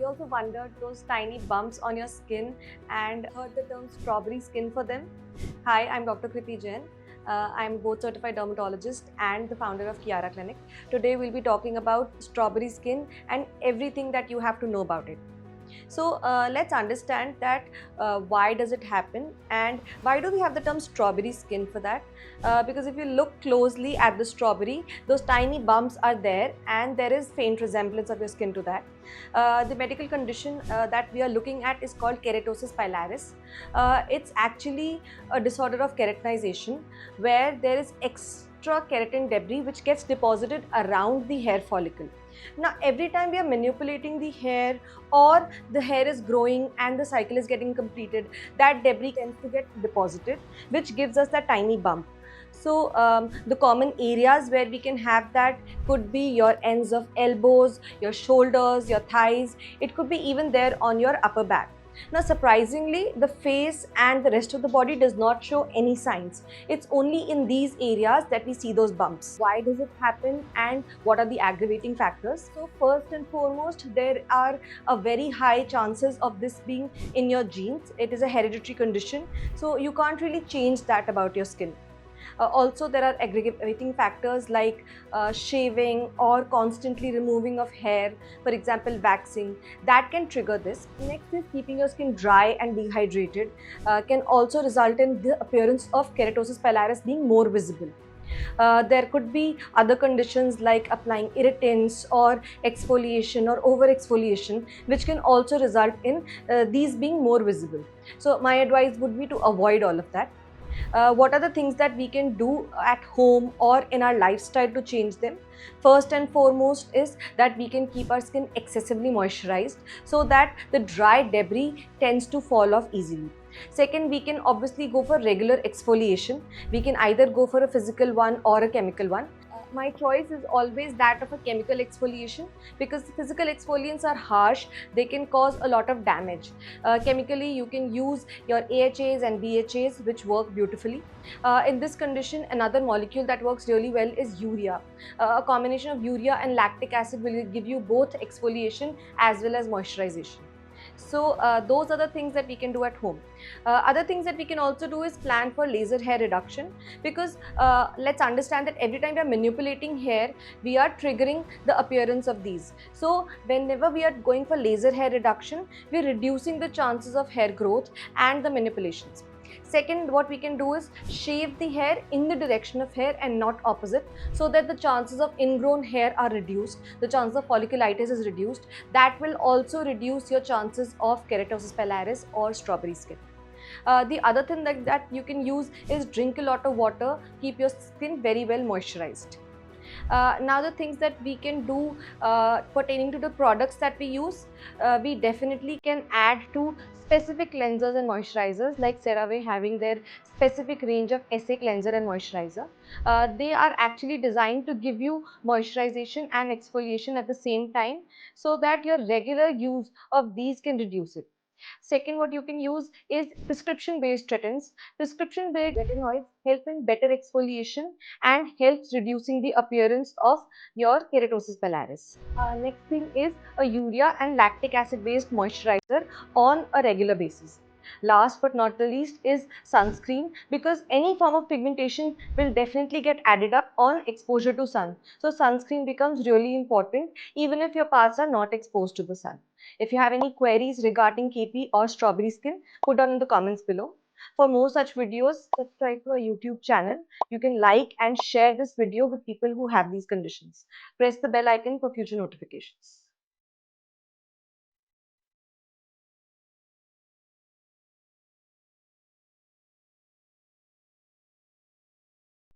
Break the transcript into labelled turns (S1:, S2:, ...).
S1: You also wondered those tiny bumps on your skin and heard the term strawberry skin for them? Hi, I'm Dr. Kriti Jain. I'm board certified dermatologist and the founder of Kiara Clinic. Today we'll be talking about strawberry skin and everything that you have to know about it. So let's understand that why does it happen and why do we have the term strawberry skin for that? Because if you look closely at the strawberry, those tiny bumps are there and there is faint resemblance of your skin to that. The medical condition that we are looking at is called keratosis pilaris. It's actually a disorder of keratinization where there is extra keratin debris which gets deposited around the hair follicle. Now, every time we are manipulating the hair or the hair is growing and the cycle is getting completed, that debris tends to get deposited, which gives us that tiny bump. So the common areas where we can have that could be your ends of elbows, your shoulders, your thighs. It could be even there on your upper back. Now, surprisingly, the face and the rest of the body does not show any signs. It's only in these areas that we see those bumps. Why does it happen and what are the aggravating factors? So, first and foremost, there are a very high chances of this being in your genes. It is a hereditary condition, so you can't really change that about your skin. Also, there are aggravating factors like shaving or constantly removing of hair, for example, waxing, that can trigger this. Next is keeping your skin dry and dehydrated, can also result in the appearance of keratosis pilaris being more visible. There could be other conditions like applying irritants or exfoliation or over exfoliation, which can also result in these being more visible. So my advice would be to avoid all of that. What are the things that we can do at home or in our lifestyle to change them? First and foremost is that we can keep our skin excessively moisturized so that the dry debris tends to fall off easily. Second, we can obviously go for regular exfoliation. We can either go for a physical one or a chemical one. My choice is always that of a chemical exfoliation because physical exfoliants are harsh, they can cause a lot of damage. Chemically, you can use your AHAs and BHAs, which work beautifully. In this condition, another molecule that works really well is urea. A combination of urea and lactic acid will give you both exfoliation as well as moisturization. So those are the things that we can do at home. Other things that we can also do is plan for laser hair reduction, because let's understand that every time we are manipulating hair, we are triggering the appearance of these. So whenever we are going for laser hair reduction, we are reducing the chances of hair growth and the manipulations. Second, what we can do is shave the hair in the direction of hair and not opposite, so that the chances of ingrown hair are reduced, the chance of folliculitis is reduced. That will also reduce your chances of keratosis pilaris or strawberry skin. The other thing that you can use is drink a lot of water, keep your skin very well moisturized. Now the things that we can do pertaining to the products that we use, we definitely can add to specific cleansers and moisturizers, like CeraVe having their specific range of SA cleanser and moisturizer. They are actually designed to give you moisturization and exfoliation at the same time, so that your regular use of these can reduce it. Second, what you can use is prescription-based retins. Prescription-based retinoids help in better exfoliation and helps reducing the appearance of your keratosis pilaris. Next thing is a urea and lactic acid-based moisturizer on a regular basis. Last but not the least is sunscreen, because any form of pigmentation will definitely get added up on exposure to sun. So sunscreen becomes really important even if your parts are not exposed to the sun. If you have any queries regarding KP or strawberry skin, put down in the comments below. For more such videos, subscribe to our YouTube channel. You can like and share this video with people who have these conditions. Press the bell icon for future notifications.